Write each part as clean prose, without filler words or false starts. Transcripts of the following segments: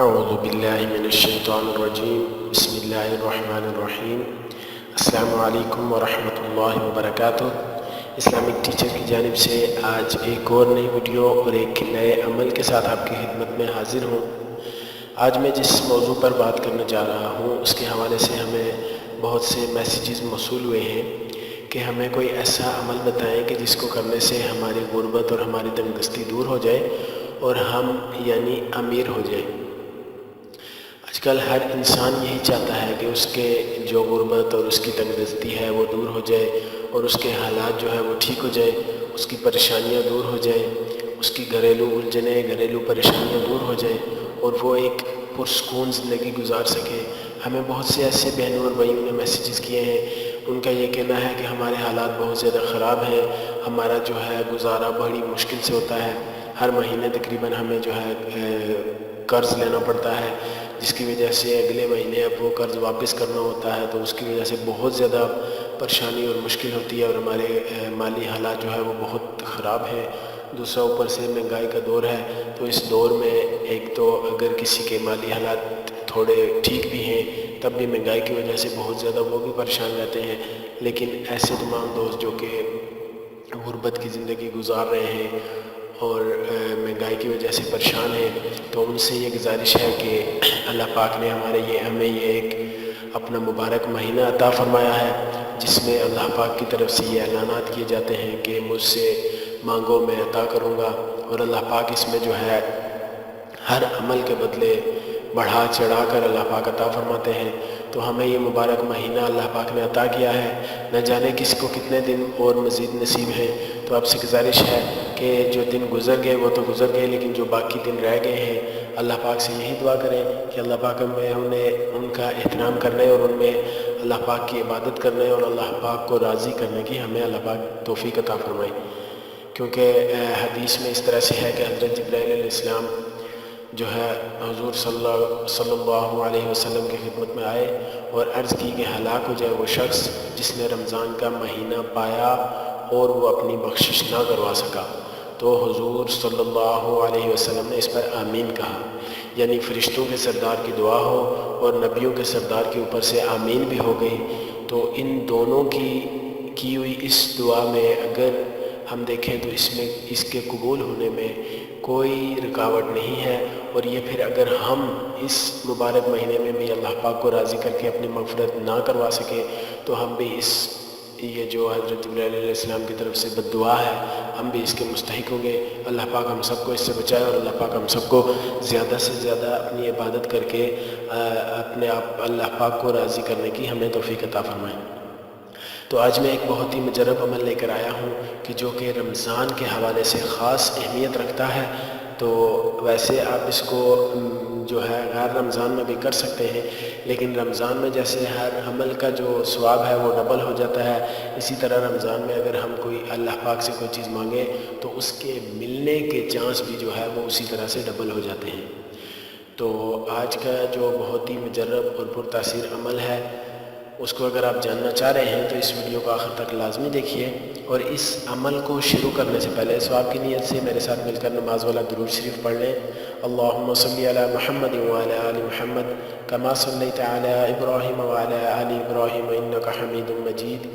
اعوذ باللہ من الشیطان الرجیم بسم اللہ الرحمن الرحیم۔ السلام علیکم ورحمۃ اللہ وبرکاتہ۔ اسلامک ٹیچر کی جانب سے آج ایک اور نئی ویڈیو اور ایک نئے عمل کے ساتھ آپ کی خدمت میں حاضر ہوں۔ آج میں جس موضوع پر بات کرنے جا رہا ہوں اس کے حوالے سے ہمیں بہت سے میسیجز موصول ہوئے ہیں کہ ہمیں کوئی ایسا عمل بتائیں کہ جس کو کرنے سے ہماری غربت اور ہماری تنگدستی دور ہو جائے اور ہم یعنی امیر ہو جائیں۔ آج کل ہر انسان یہی چاہتا ہے کہ اس کے جو غربت اور اس کی تنگدستی ہے وہ دور ہو جائے اور اس کے حالات جو ہے وہ ٹھیک ہو جائے، اس کی پریشانیاں دور ہو جائیں، اس کی گھریلو الجھنیں گھریلو پریشانیاں دور ہو جائیں اور وہ ایک پرسکون زندگی گزار سکے۔ ہمیں بہت سے ایسے بہنوں اور بھائیوں نے میسیجز کیے ہیں، ان کا یہ کہنا ہے کہ ہمارے حالات بہت زیادہ خراب ہیں، ہمارا جو ہے گزارا بڑی مشکل سے ہوتا ہے، ہر مہینے تقریباً ہمیں جو ہے قرض لینا پڑتا ہے، جس کی وجہ سے اگلے مہینے اب وہ قرض واپس کرنا ہوتا ہے، تو اس کی وجہ سے بہت زیادہ پریشانی اور مشکل ہوتی ہے اور ہمارے مالی حالات جو ہے وہ بہت خراب ہیں۔ دوسرا اوپر سے مہنگائی کا دور ہے، تو اس دور میں ایک تو اگر کسی کے مالی حالات تھوڑے ٹھیک بھی ہیں تب بھی مہنگائی کی وجہ سے بہت زیادہ وہ بھی پریشان رہتے ہیں، لیکن ایسے تمام دوست جو کہ غربت کی زندگی گزار رہے ہیں اور مہنگائی کی وجہ سے پریشان ہیں، تو ان سے یہ گزارش ہے کہ اللہ پاک نے ہمیں یہ ایک اپنا مبارک مہینہ عطا فرمایا ہے، جس میں اللہ پاک کی طرف سے یہ اعلانات کیے جاتے ہیں کہ مجھ سے مانگو میں عطا کروں گا، اور اللہ پاک اس میں جو ہے ہر عمل کے بدلے بڑھا چڑھا کر اللہ پاک عطا فرماتے ہیں۔ تو ہمیں یہ مبارک مہینہ اللہ پاک نے عطا کیا ہے، نہ جانے کس کو کتنے دن اور مزید نصیب ہیں۔ تو آپ سے گزارش ہے کہ جو دن گزر گئے وہ تو گزر گئے، لیکن جو باقی دن رہ گئے ہیں اللہ پاک سے یہی دعا کریں کہ اللہ پاک ہمیں ان کا احترام کرنے اور ان میں اللہ پاک کی عبادت کرنے اور اللہ پاک کو راضی کرنے کی ہمیں اللہ پاک توفیق عطا فرمائے، کیونکہ حدیث میں اس طرح سے ہے کہ حضرت جبرائیل علیہ السلام جو ہے حضور صلی اللہ علیہ وسلم کی خدمت میں آئے اور عرض کی کہ ہلاک ہو جائے وہ شخص جس نے رمضان کا مہینہ پایا اور وہ اپنی بخشش نہ کروا سکا۔ تو حضور صلی اللہ علیہ وسلم نے اس پر آمین کہا، یعنی فرشتوں کے سردار کی دعا ہو اور نبیوں کے سردار کے اوپر سے آمین بھی ہو گئی۔ تو ان دونوں کی ہوئی اس دعا میں اگر ہم دیکھیں تو اس کے قبول ہونے میں کوئی رکاوٹ نہیں ہے، اور یہ پھر اگر ہم اس مبارک مہینے میں بھی اللہ پاک کو راضی کر کے اپنی مغفرت نہ کروا سکے تو ہم بھی یہ جو حضرت جبرائیل علیہ السلام کی طرف سے بد دعا ہے ہم بھی اس کے مستحق ہوں گے۔ اللہ پاک ہم سب کو اس سے بچائے اور اللہ پاک ہم سب کو زیادہ سے زیادہ اپنی عبادت کر کے اپنے آپ اللہ پاک کو راضی کرنے کی ہمیں توفیق عطا فرمائے۔ تو آج میں ایک بہت ہی مجرب عمل لے کر آیا ہوں کہ جو کہ رمضان کے حوالے سے خاص اہمیت رکھتا ہے۔ تو ویسے آپ اس کو جو ہے غیر رمضان میں بھی کر سکتے ہیں، لیکن رمضان میں جیسے ہر عمل کا جو ثواب ہے وہ ڈبل ہو جاتا ہے، اسی طرح رمضان میں اگر ہم کوئی اللہ پاک سے کوئی چیز مانگیں تو اس کے ملنے کے چانس بھی جو ہے وہ اسی طرح سے ڈبل ہو جاتے ہیں۔ تو آج کا جو بہت ہی مجرب اور پرتاثیر عمل ہے اس کو اگر آپ جاننا چاہ رہے ہیں تو اس ویڈیو کو آخر تک لازمی دیکھیے، اور اس عمل کو شروع کرنے سے پہلے ثواب کی نیت سے میرے ساتھ مل کر نماز والا درود شریف پڑھ لیں۔ اللہم صلی علی محمد وعلی آل محمد کما صلیت علی ابراہیم وعلی آل ابراہیم انک حمید مجید۔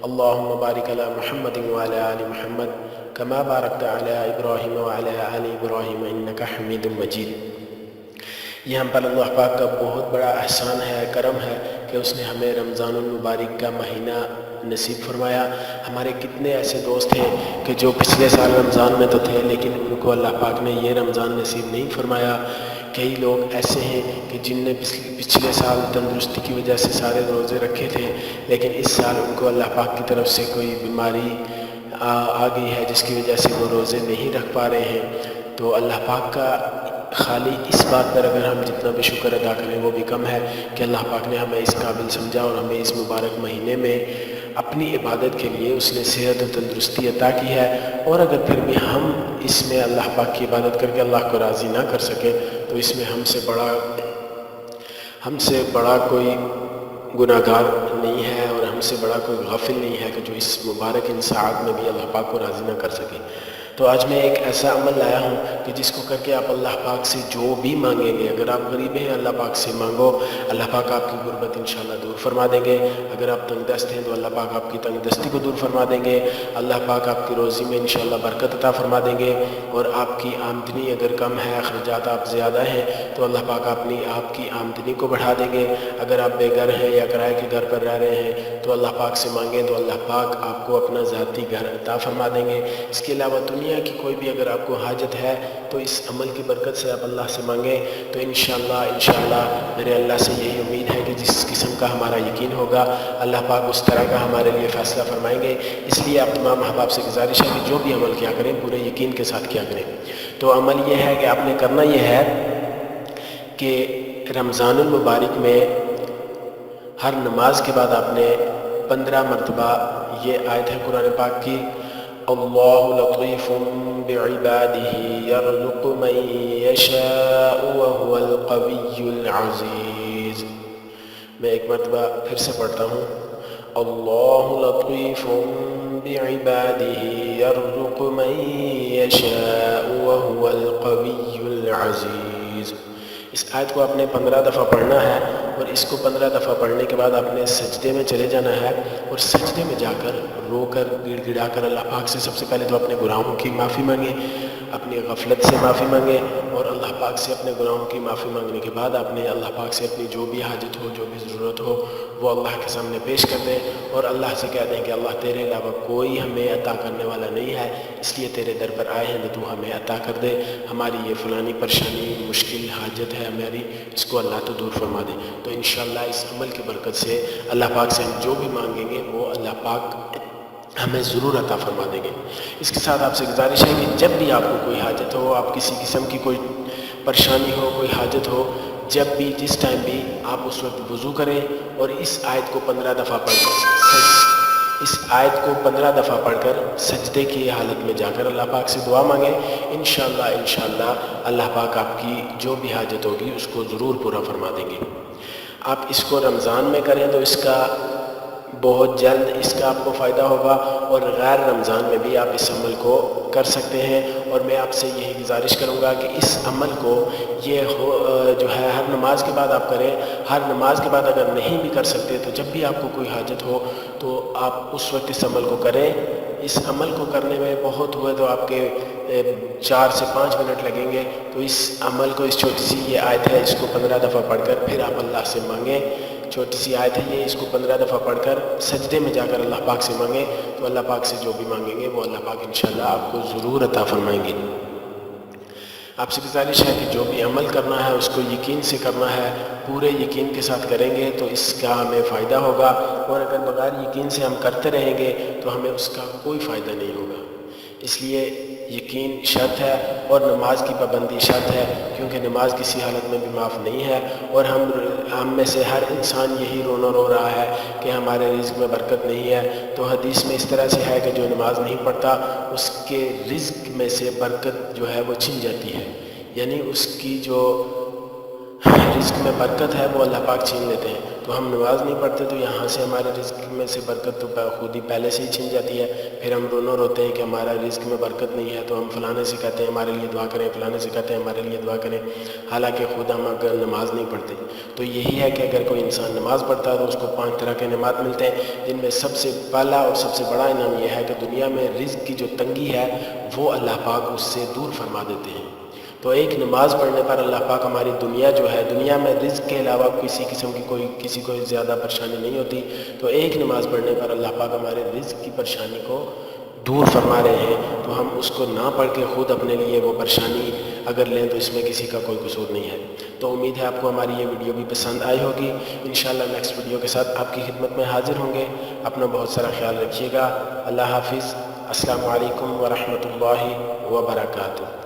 اللہم بارک علی محمد وعلی آل محمد کما بارکت علی ابراہیم وعلی آل ابراہیم انک حمید مجید۔ یہ ہم پر اللہ پاک کا بہت بڑا احسان ہے، کرم ہے کہ اس نے ہمیں رمضان المبارک کا مہینہ نصیب فرمایا۔ ہمارے کتنے ایسے دوست ہیں کہ جو پچھلے سال رمضان میں تو تھے لیکن ان کو اللہ پاک نے یہ رمضان نصیب نہیں فرمایا۔ کئی لوگ ایسے ہیں کہ جن نے پچھلے سال تندرستی کی وجہ سے سارے روزے رکھے تھے، لیکن اس سال ان کو اللہ پاک کی طرف سے کوئی بیماری آ گئی ہے جس کی وجہ سے وہ روزے نہیں رکھ پا رہے ہیں۔ تو اللہ پاک کا خالی اس بات پر اگر ہم جتنا بھی شکر ادا کریں وہ بھی کم ہے کہ اللہ پاک نے ہمیں اس قابل سمجھا اور ہمیں اس مبارک مہینے میں اپنی عبادت کے لیے اس نے صحت و تندرستی عطا کی ہے، اور اگر پھر بھی ہم اس میں اللہ پاک کی عبادت کر کے اللہ کو راضی نہ کر سکے تو اس میں ہم سے بڑا کوئی گناہ گار نہیں ہے اور ہم سے بڑا کوئی غافل نہیں ہے کہ جو اس مبارک ان ساعات میں بھی اللہ پاک کو راضی نہ کر سکے۔ تو آج میں ایک ایسا عمل لایا ہوں کہ کہ جس کو کر کے آپ اللہ پاک سے جو بھی مانگیں گے، اگر آپ غریب ہیں اللہ پاک سے مانگو، اللہ پاک آپ کی غربت انشاءاللہ دور فرما دیں گے۔ اگر آپ تنگ دست ہیں تو اللہ پاک آپ کی تنگ دستی کو دور فرما دیں گے، اللہ پاک آپ کی روزی میں انشاءاللہ برکت عطا فرما دیں گے، اور آپ کی آمدنی اگر کم ہے، اخراجات آپ زیادہ ہیں تو اللہ پاک آپ کی آمدنی کو بڑھا دیں گے۔ اگر آپ بے گھر ہیں یا کرائے کے گھر پر رہ رہے ہیں تو اللہ پاک سے مانگیں تو اللہ پاک آپ کو اپنا ذاتی گھر عطا فرما دیں گے۔ اس کے علاوہ دنیا کی کوئی بھی اگر آپ کو حاجت ہے تو اس عمل کی برکت سے آپ اللہ سے مانگیں تو انشاءاللہ میرے اللہ سے یہی امید ہے کہ جس قسم کا ہمارا یقین ہوگا اللہ پاک اس طرح کا ہمارے لیے فیصلہ فرمائیں گے۔ اس لیے آپ تمام احباب سے گزارش ہے کہ جو بھی عمل کیا کریں پورے یقین کے ساتھ کیا کریں۔ تو عمل یہ ہے کہ آپ نے کرنا یہ ہے کہ رمضان المبارک میں ہر نماز کے بعد آپ نے 15 مرتبہ یہ آیت ہے قرآن پاک کی، اللہ لطیف بعبادہ یرزق من یشاء وہو القوی العزیز۔ میں ایک مرتبہ پھر سے پڑھتا ہوں، اللہ لطیف بعبادہ یرزق من یشاء وہو القوی العزیز۔ اس آیت کو آپ نے 15 دفعہ پڑھنا ہے، اور اس کو 15 دفعہ پڑھنے کے بعد آپ نے سجدے میں چلے جانا ہے، اور سجدے میں جا کر رو کر گڑ گڑا کر اللہ پاک سے سب سے پہلے تو اپنے گناہوں کی معافی مانگیں، اپنی غفلت سے معافی مانگیں، اور اللہ پاک سے اپنے گناہوں کی معافی مانگنے کے بعد آپ نے اللہ پاک سے اپنی جو بھی حاجت ہو، جو بھی ضرورت ہو وہ اللہ کے سامنے پیش کر دیں، اور اللہ سے کہہ دیں کہ اللہ تیرے علاوہ کوئی ہمیں عطا کرنے والا نہیں ہے، اس لیے تیرے در پر آئے ہیں کہ تو ہمیں عطا کر دے، ہماری یہ فلانی پریشانی مشکل حاجت ہے ہماری، اس کو اللہ تو دور فرما دے۔ تو انشاءاللہ اس عمل کی برکت سے اللہ پاک سے ہم جو بھی مانگیں گے وہ اللہ پاک ہمیں ضرور عطا فرما دیں گے۔ اس کے ساتھ آپ سے گزارش ہے کہ جب بھی آپ کو کوئی حاجت ہو، آپ کسی قسم کی کوئی پریشانی ہو، کوئی حاجت ہو، جب بھی جس ٹائم بھی آپ اس وقت وضو کریں، اور اس آیت کو 15 دفعہ پڑھ کر سجدے کی حالت میں جا کر اللہ پاک سے دعا مانگیں، انشاءاللہ اللہ پاک آپ کی جو بھی حاجت ہوگی اس کو ضرور پورا فرما دیں گے۔ آپ اس کو رمضان میں کریں تو اس کا بہت جلد اس کا آپ کو فائدہ ہوگا، اور غیر رمضان میں بھی آپ اس عمل کو کر سکتے ہیں، اور میں آپ سے یہی گزارش کروں گا کہ اس عمل کو جو ہے ہر نماز کے بعد آپ کریں۔ ہر نماز کے بعد اگر نہیں بھی کر سکتے تو جب بھی آپ کو کوئی حاجت ہو تو آپ اس وقت اس عمل کو کریں۔ اس عمل کو کرنے میں بہت ہوئے تو آپ کے 4 سے 5 منٹ لگیں گے، تو اس عمل کو، اس چھوٹی سی یہ آیت ہے، اس کو 15 دفعہ پڑھ کر پھر آپ اللہ سے مانگیں۔ چھوٹی سی آیت ہے یہ، اس کو 15 دفعہ پڑھ کر سجدے میں جا کر اللہ پاک سے مانگیں، تو اللہ پاک سے جو بھی مانگیں گے وہ اللہ پاک انشاءاللہ آپ کو ضرور عطا فرمائیں گے۔ آپ سے گزارش ہے کہ جو بھی عمل کرنا ہے اس کو یقین سے کرنا ہے، پورے یقین کے ساتھ کریں گے تو اس کا ہمیں فائدہ ہوگا، اور اگر بغیر یقین سے ہم کرتے رہیں گے تو ہمیں اس کا کوئی فائدہ نہیں ہوگا۔ اس لیے یقین شرط ہے، اور نماز کی پابندی شرط ہے، کیونکہ نماز کسی حالت میں بھی معاف نہیں ہے، اور ہم میں سے ہر انسان یہی رونا رو رہا ہے کہ ہمارے رزق میں برکت نہیں ہے۔ تو حدیث میں اس طرح سے ہے کہ جو نماز نہیں پڑھتا اس کے رزق میں سے برکت جو ہے وہ چھن جاتی ہے، یعنی اس کی جو رزق میں برکت ہے وہ اللہ پاک چھین لیتے ہیں۔ تو ہم نماز نہیں پڑھتے تو یہاں سے ہمارے رزق میں سے برکت تو خود ہی پہلے سے ہی چھن جاتی ہے، پھر ہم رونا روتے ہیں کہ ہمارا رزق میں برکت نہیں ہے، تو ہم فلانے سے کہتے ہیں ہمارے لیے دعا کریں، فلانے سے کہتے ہیں ہمارے لیے دعا کریں، حالانکہ خود ہم اگر نماز نہیں پڑھتے۔ تو یہی ہے کہ اگر کوئی انسان نماز پڑھتا ہے تو اس کو 5 طرح کے انعامات ملتے ہیں، جن میں سب سے پہلا اور سب سے بڑا انعام یہ ہے کہ دنیا میں رزق کی جو تنگی ہے وہ اللہ پاک اس سے دور فرما دیتے ہیں۔ تو ایک نماز پڑھنے پر اللہ پاک ہماری دنیا جو ہے، دنیا میں رزق کے علاوہ کسی قسم کی کسی کو زیادہ پریشانی نہیں ہوتی، تو ایک نماز پڑھنے پر اللہ پاک ہمارے رزق کی پریشانی کو دور فرما رہے ہیں۔ تو ہم اس کو نہ پڑھ کے خود اپنے لیے وہ پریشانی اگر لیں تو اس میں کسی کا کوئی قصور نہیں ہے۔ تو امید ہے آپ کو ہماری یہ ویڈیو بھی پسند آئی ہوگی۔ انشاءاللہ نیکسٹ ویڈیو کے ساتھ آپ کی خدمت میں حاضر ہوں گے۔ اپنا بہت سارا خیال رکھیے گا۔ اللہ حافظ۔ السلام علیکم ورحمۃ اللہ وبرکاتہ۔